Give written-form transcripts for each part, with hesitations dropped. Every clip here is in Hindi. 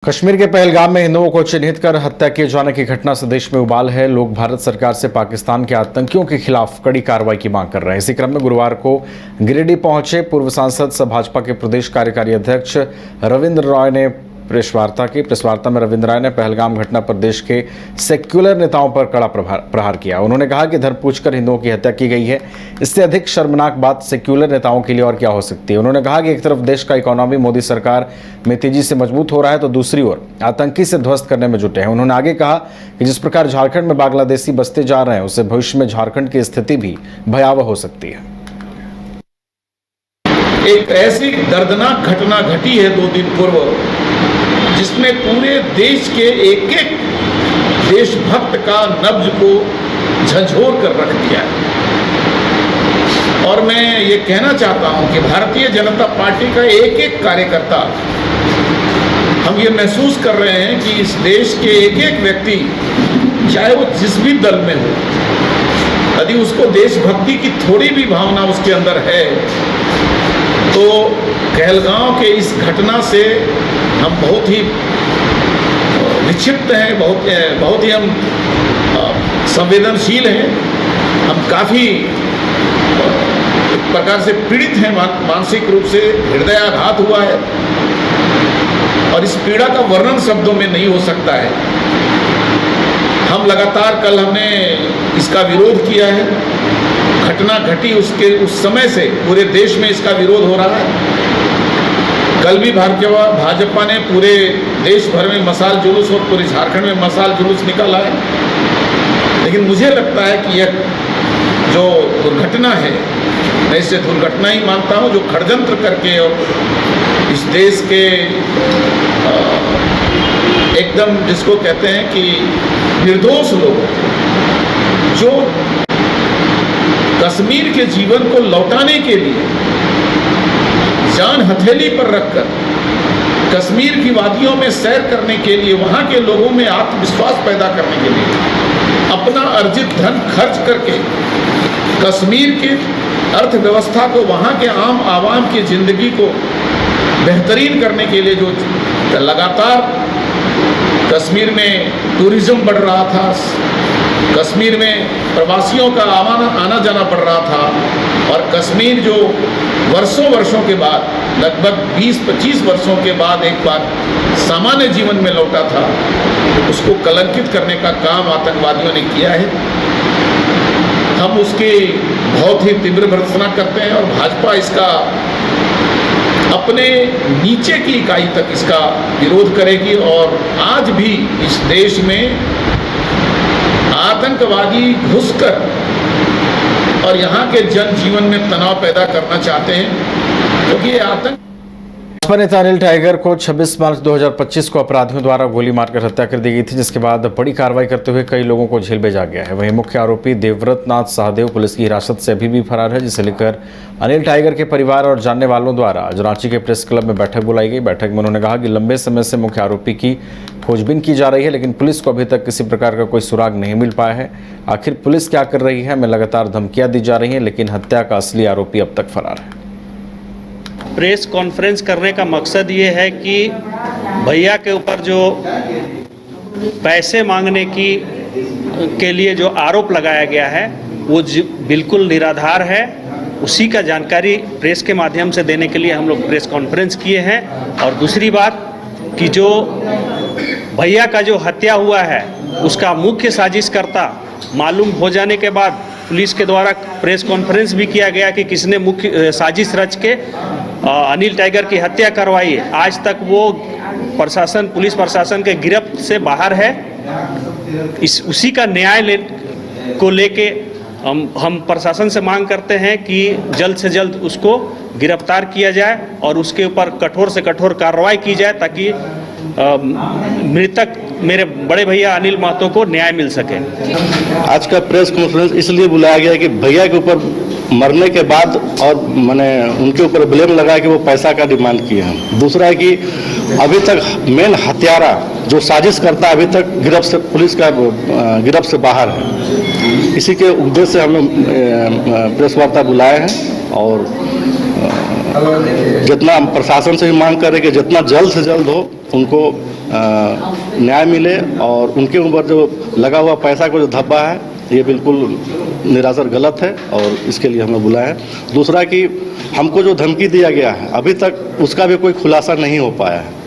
कश्मीर के पहलगाम में हिंदुओं को चिन्हित कर हत्या किए जाने की घटना से देश में उबाल है। लोग भारत सरकार से पाकिस्तान के आतंकियों के खिलाफ कड़ी कार्रवाई की मांग कर रहे हैं। इसी क्रम में गुरुवार को गिरिडीह पहुंचे पूर्व सांसद सह भाजपा के प्रदेश कार्यकारी अध्यक्ष रविंद्र रॉय ने प्रेस वार्ता में रविंद्र राय ने पहलगाम घटना पर देश के सेक्युलर नेताओं पर कड़ा प्रहार किया। उन्होंने कहा कि धर्म पूछकर हिंदुओं की हत्या की गई है। इससे अधिक शर्मनाक बात सेक्युलर नेताओं के लिए और क्या हो सकती है। उन्होंने कहा कि एक तरफ देश का इकोनॉमी मोदी सरकार में तेजी से मजबूत हो रहा है तो दूसरी ओर आतंकी से ध्वस्त करने में जुटे हैं। उन्होंने आगे कहा कि जिस प्रकार झारखंड में बांग्लादेशी बसते जा रहे हैं उससे भविष्य में झारखंड की स्थिति भी भयावह हो सकती है। एक ऐसी दर्दनाक घटना घटी है 2 दिन पूर्व जिसने पूरे देश के एक एक देशभक्त का नब्ज को झंझोर कर रख दिया है। और मैं ये कहना चाहता हूं कि भारतीय जनता पार्टी का एक एक कार्यकर्ता, हम ये महसूस कर रहे हैं कि इस देश के एक एक व्यक्ति, चाहे वो जिस भी दल में हो, यदि उसको देशभक्ति की थोड़ी भी भावना उसके अंदर है तो कहलगांव के इस घटना से हम बहुत ही विक्षिप्त हैं, बहुत ही हम संवेदनशील हैं। हम काफ़ी एक प्रकार से पीड़ित हैं, मानसिक रूप से हृदयाघात हुआ है और इस पीड़ा का वर्णन शब्दों में नहीं हो सकता है। हम लगातार, कल हमने इसका विरोध किया है। घटना घटी उस समय से पूरे देश में इसका विरोध हो रहा है। कल भी भाजपा ने पूरे देश भर में मशाल जुलूस और पूरे झारखंड में मशाल जुलूस निकाला है। लेकिन मुझे लगता है कि यह जो दुर्घटना है, मैं इसे दुर्घटना ही मानता हूँ, जो षड्यंत्र करके और इस देश के एकदम जिसको कहते हैं कि निर्दोष लोग जो कश्मीर के जीवन को लौटाने के लिए जान हथेली पर रखकर कश्मीर की वादियों में सैर करने के लिए, वहाँ के लोगों में आत्मविश्वास पैदा करने के लिए अपना अर्जित धन खर्च करके कश्मीर की अर्थव्यवस्था को, वहाँ के आम आवाम की ज़िंदगी को बेहतरीन करने के लिए जो लगातार कश्मीर में टूरिज़्म बढ़ रहा था, कश्मीर में प्रवासियों का आना जाना बढ़ रहा था और कश्मीर जो वर्षों के बाद, लगभग 20-25 वर्षों के बाद एक बार सामान्य जीवन में लौटा था, तो उसको कलंकित करने का काम आतंकवादियों ने किया है। हम उसकी बहुत ही तीव्र भर्त्सना करते हैं और भाजपा इसका अपने नीचे की इकाई तक इसका विरोध करेगी। और आज भी इस देश में आतंकवादी घुसकर और यहाँ के जनजीवन में तनाव पैदा करना चाहते हैं, क्योंकि ये आतंक। भाजपा नेता अनिल टाइगर को 26 मार्च 2025 को अपराधियों द्वारा गोली मारकर हत्या कर दी गई थी, जिसके बाद बड़ी कार्रवाई करते हुए कई लोगों को जेल भेजा गया है। वहीं मुख्य आरोपी देवव्रत नाथ सहदेव पुलिस की हिरासत से अभी भी फरार है, जिसे लेकर अनिल टाइगर के परिवार और जानने वालों द्वारा आज रांची के प्रेस क्लब में बैठक बुलाई गई। बैठक में उन्होंने कहा कि लंबे समय से मुख्य आरोपी की खोजबीन की जा रही है, लेकिन पुलिस को अभी तक किसी प्रकार का कोई सुराग नहीं मिल पाया है। आखिर पुलिस क्या कर रही है? हमें लगातार धमकियां दी जा रही हैं, लेकिन हत्या का असली आरोपी अब तक फरार है। प्रेस कॉन्फ्रेंस करने का मकसद ये है कि भैया के ऊपर जो पैसे मांगने के लिए जो आरोप लगाया गया है वो बिल्कुल निराधार है। उसी का जानकारी प्रेस के माध्यम से देने के लिए हम लोग प्रेस कॉन्फ्रेंस किए हैं। और दूसरी बात कि जो भैया का जो हत्या हुआ है उसका मुख्य साजिशकर्ता मालूम हो जाने के बाद पुलिस के द्वारा प्रेस कॉन्फ्रेंस भी किया गया कि किसने मुख्य साजिश रच के अनिल टाइगर की हत्या करवाई है। आज तक वो पुलिस प्रशासन के गिरफ्त से बाहर है। उसी का न्याय को लेके हम प्रशासन से मांग करते हैं कि जल्द से जल्द उसको गिरफ्तार किया जाए और उसके ऊपर कठोर से कठोर कार्रवाई की जाए, ताकि मृतक मेरे बड़े भैया अनिल महतो को न्याय मिल सके। आज का प्रेस कॉन्फ्रेंस इसलिए बुलाया गया कि भैया के ऊपर मरने के बाद और मैंने उनके ऊपर ब्लेम लगाया कि वो पैसा का डिमांड किए हैं। दूसरा है कि अभी तक मेन हत्यारा जो साजिश करता है अभी तक गिरफ्त से बाहर है। इसी के उद्देश्य से हमें प्रेस वार्ता बुलाए हैं और जितना हम प्रशासन से भी मांग करें कि जितना जल्द से जल्द हो उनको न्याय मिले और उनके ऊपर जो लगा हुआ पैसा को जो धब्बा है ये बिल्कुल निरासर गलत है और इसके लिए हमें बुलाया है। दूसरा कि हमको जो धमकी दिया गया है अभी तक उसका भी कोई खुलासा नहीं हो पाया है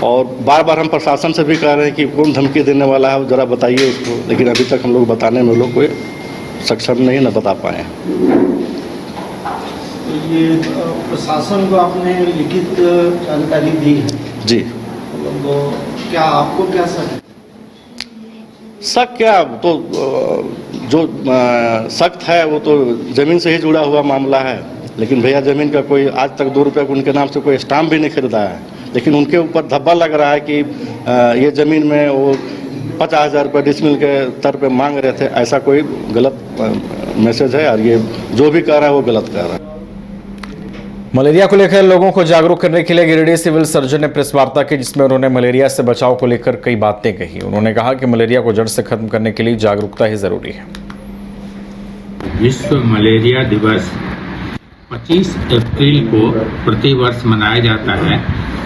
और बार बार हम प्रशासन से भी कह रहे हैं कि कौन धमकी देने वाला है ज़रा बताइए उसको, लेकिन अभी तक हम लोग बताने में लोग कोई सक्षम नहीं न बता पाए हैं। ये प्रशासन को आपने लिखित जानकारी दी है जी। तो क्या आपको क्या शक क्या तो जो सख्त है वो तो ज़मीन से ही जुड़ा हुआ मामला है, लेकिन भैया ज़मीन का कोई आज तक 2 रुपये उनके नाम से कोई स्टाम्प भी नहीं खरीदा है, लेकिन उनके ऊपर धब्बा लग रहा है कि ये ज़मीन में वो 50,000 रुपये डिसमिल के स्तर पे मांग रहे थे। ऐसा कोई गलत मैसेज है और ये जो भी कह रहा है वो गलत कह रहा है। मलेरिया को लेकर लोगों को जागरूक करने के लिए गिरिडीह सिविल सर्जन ने प्रेस वार्ता की, जिसमें उन्होंने मलेरिया से बचाव को लेकर कई बातें कही। उन्होंने कहा कि मलेरिया को जड़ से खत्म करने के लिए जागरूकता ही जरूरी है। विश्व मलेरिया दिवस 25 अप्रैल को प्रतिवर्ष मनाया जाता है।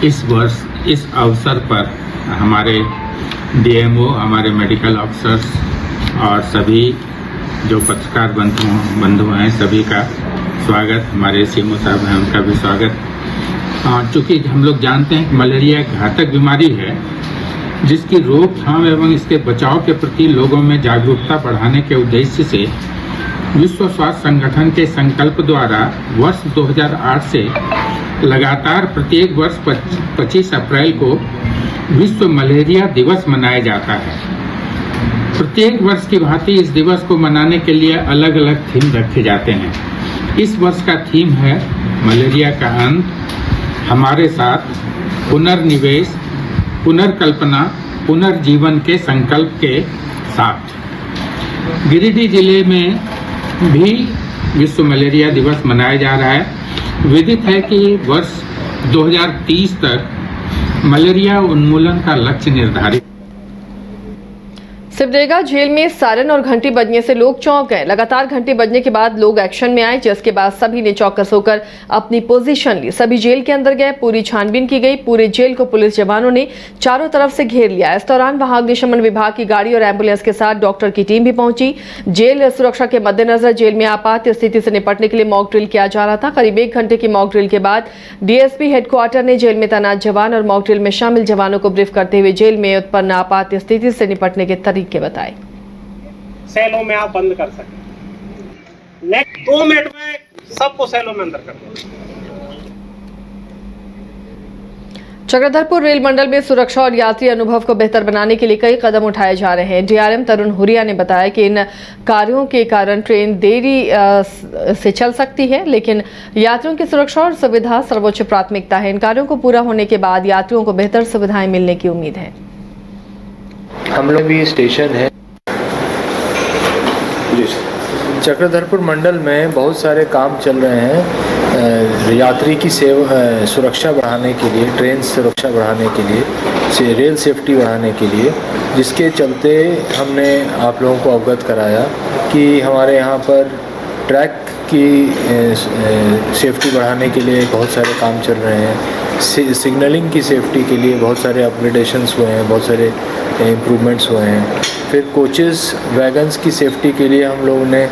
इस वर्ष इस अवसर पर हमारे डीएमओ, हमारे मेडिकल ऑफिसर्स और सभी जो पत्रकार बंधु हैं सभी का स्वागत, हमारे सीएमओ साहब हैं उनका भी स्वागत। चूँकि हम लोग जानते हैं कि मलेरिया एक घातक बीमारी है जिसकी रोकथाम एवं इसके बचाव के प्रति लोगों में जागरूकता बढ़ाने के उद्देश्य से विश्व स्वास्थ्य संगठन के संकल्प द्वारा वर्ष 2008 से लगातार प्रत्येक वर्ष 25 अप्रैल को विश्व मलेरिया दिवस मनाया जाता है। प्रत्येक वर्ष की भांति इस दिवस को मनाने के लिए अलग अलग थीम रखे जाते हैं। इस वर्ष का थीम है मलेरिया का अंत, हमारे साथ, पुनर्निवेश, पुनर्कल्पना, पुनर्जीवन के संकल्प के साथ। गिरिडीह जिले में भी विश्व मलेरिया दिवस मनाया जा रहा है। विदित है कि वर्ष 2030 तक मलेरिया उन्मूलन का लक्ष्य निर्धारित। सिमडेगा जेल में सायरन और घंटी बजने से लोग चौंक गए। लगातार घंटी बजने के बाद लोग एक्शन में आए, जिसके बाद सभी ने चौकस होकर अपनी पोजीशन ली। सभी जेल के अंदर गए, पूरी छानबीन की गई। पूरे जेल को पुलिस जवानों ने चारों तरफ से घेर लिया। इस दौरान वहां अग्निशमन विभाग की गाड़ी और एम्बुलेंस के साथ डॉक्टर की टीम भी पहुंची। जेल सुरक्षा के मद्देनजर जेल में आपात स्थिति से निपटने के लिए मॉक ड्रिल किया जा रहा था। करीब 1 घंटे की मॉक ड्रिल के बाद डीएसपी हेडक्वार्टर ने जेल में तैनात जवान और मॉक ड्रिल में शामिल जवानों को ब्रीफ करते हुए जेल में उत्पन्न आपात स्थिति से निपटने के तरीके बताए। सेलों में आप बंद कर सकें। नेक्स्ट 2 मिनट में सबको सेलों में अंदर कर दें। चक्रधरपुर रेल मंडल में सुरक्षा और यात्री अनुभव को बेहतर बनाने के लिए कई कदम उठाए जा रहे हैं। डीआरएम तरुण हुरिया ने बताया कि इन कार्यों के कारण ट्रेन देरी से चल सकती है, लेकिन यात्रियों की सुरक्षा और सुविधा सर्वोच्च प्राथमिकता है। इन कार्यों को पूरा होने के बाद यात्रियों को बेहतर सुविधाएं मिलने की उम्मीद है। हम लोग भी स्टेशन है चक्रधरपुर मंडल में बहुत सारे काम चल रहे हैं यात्री की सुरक्षा बढ़ाने के लिए, ट्रेन सुरक्षा बढ़ाने के लिए, रेल सेफ्टी बढ़ाने के लिए, जिसके चलते हमने आप लोगों को अवगत कराया कि हमारे यहाँ पर ट्रैक की सेफ्टी बढ़ाने के लिए बहुत सारे काम चल रहे हैं। सिग्नलिंग की सेफ्टी के लिए बहुत सारे अपग्रेडेशंस हुए हैं, बहुत सारे इम्प्रूवमेंट्स हुए हैं। फिर कोचेस वैगन्स की सेफ्टी के लिए हम लोगों ने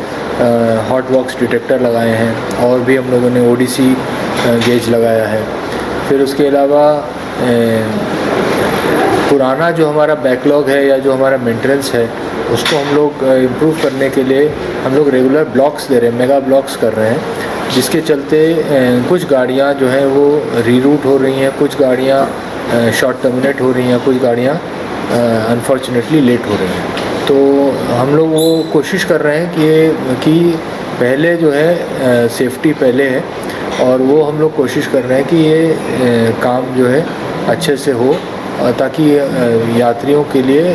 हॉट बॉक्स डिटेक्टर लगाए हैं और भी हम लोगों ने ओडीसी गेज लगाया है। फिर उसके अलावा पुराना जो हमारा बैकलॉग है या जो हमारा मेंटेनेंस है उसको हम लोग इम्प्रूव करने के लिए हम लोग रेगुलर ब्लॉक्स दे रहे हैं, मेगा ब्लॉक्स कर रहे हैं, जिसके चलते कुछ गाड़ियां जो हैं वो रीरूट हो रही हैं, कुछ गाड़ियां शॉर्ट टर्मिनेट हो रही हैं, कुछ गाड़ियां अनफॉर्चुनेटली लेट हो रही हैं। तो हम लोग वो कोशिश कर रहे हैं कि पहले जो है सेफ्टी पहले है, और वो हम लोग कोशिश कर रहे हैं कि ये काम जो है अच्छे से हो ताकि यात्रियों के लिए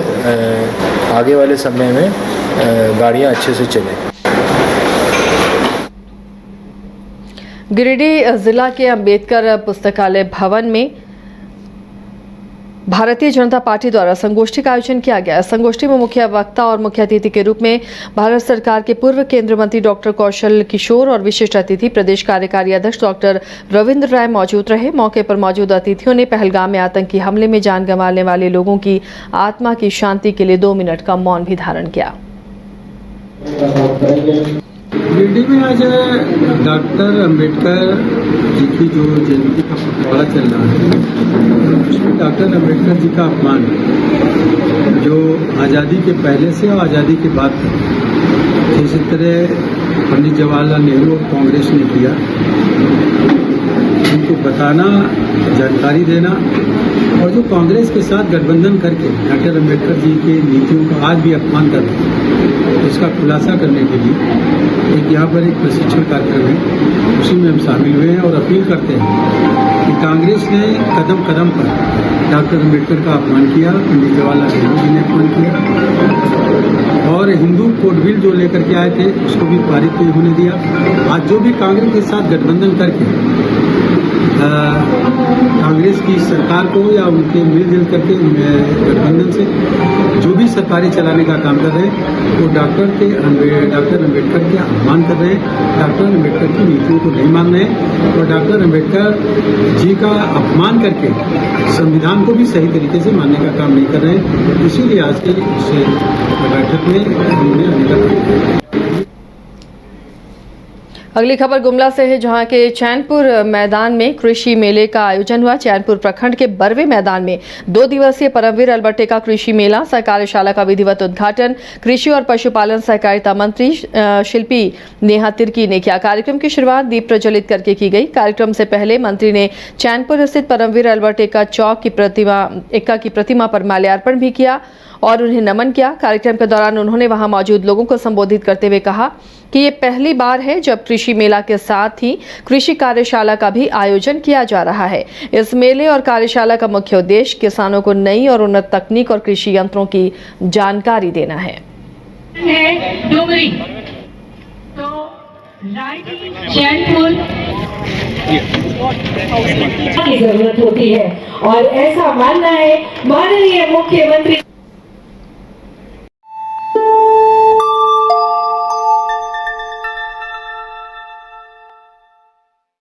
आगे वाले समय में गाड़ियां अच्छे से चलें। गिरिडीह जिला के अंबेडकर पुस्तकालय भवन में भारतीय जनता पार्टी द्वारा संगोष्ठी का आयोजन किया गया। संगोष्ठी में मुख्य वक्ता और मुख्य अतिथि के रूप में भारत सरकार के पूर्व केंद्रीय मंत्री डॉक्टर कौशल किशोर और विशिष्ट अतिथि प्रदेश कार्यकारी अध्यक्ष डॉक्टर रविंद्र राय मौजूद रहे। मौके पर मौजूद अतिथियों ने पहलगाम में आतंकी हमले में जान गंवाने वाले लोगों की आत्मा की शांति के लिए 2 मिनट का मौन भी धारण किया। गिरिडीह में आज डॉक्टर अंबेडकर जी की जो जयंती का पखवाड़ा चल रहा है, उसमें डॉक्टर अंबेडकर जी का अपमान जो आज़ादी के पहले से और आज़ादी के बाद तक जिस तरह पंडित जवाहरलाल नेहरू और कांग्रेस ने किया, उनको बताना, जानकारी देना, और जो कांग्रेस के साथ गठबंधन करके डॉक्टर अंबेडकर जी की नीतियों का आज भी अपमान कर रहे हैं, इसका खुलासा करने के लिए एक यहाँ पर एक प्रशिक्षण कार्यक्रम है, उसी में हम शामिल हुए हैं और अपील करते हैं कि कांग्रेस ने कदम कदम पर डॉक्टर अंबेडकर का अपमान किया, पंडित जवाहरलाल नेहरू जी ने अपमान किया, और हिंदू कोड बिल जो लेकर के आए थे उसको भी पारित नहीं होने दिया। आज जो भी कांग्रेस के साथ गठबंधन करके कांग्रेस की सरकार को या उनके मिलजुल करके गठबंधन से जो भी सरकारें चलाने का काम कर रहे हैं, वो डॉक्टर अंबेडकर के अपमान कर रहे हैं, डॉक्टर अंबेडकर की नीतियों को नहीं मान रहे हैं, और डॉक्टर अंबेडकर जी का अपमान करके संविधान को भी सही तरीके से मानने का काम नहीं कर रहे हैं। इसीलिए आज की इस बैठक में उन्होंने आने का। अगली खबर गुमला से है, जहां के चैनपुर मैदान में कृषि मेले का आयोजन हुआ। चैनपुर प्रखंड के बरवे मैदान में 2 दिवसीय परमवीर अल्बर्टे कृषि मेला सह कार्यशाला का विधिवत उद्घाटन कृषि और पशुपालन सहकारिता मंत्री शिल्पी नेहा तिर्की ने किया। कार्यक्रम की शुरुआत दीप प्रज्वलित करके की गई। कार्यक्रम से पहले मंत्री ने चैनपुर स्थित परमवीर अल्बर्टे चौक की प्रतिमा पर माल्यार्पण भी किया और उन्हें नमन किया। कार्यक्रम के दौरान उन्होंने वहां मौजूद लोगों को संबोधित करते हुए कहा कि ये पहली बार है जब कृषि मेला के साथ ही कृषि कार्यशाला का भी आयोजन किया जा रहा है। इस मेले और कार्यशाला का मुख्य उद्देश्य किसानों को नई और उन्नत तकनीक और कृषि यंत्रों की जानकारी देना है। डोगरी तो चैनपुर की जरूरत होती है और ऐसा मानना है माननीय मुख्यमंत्री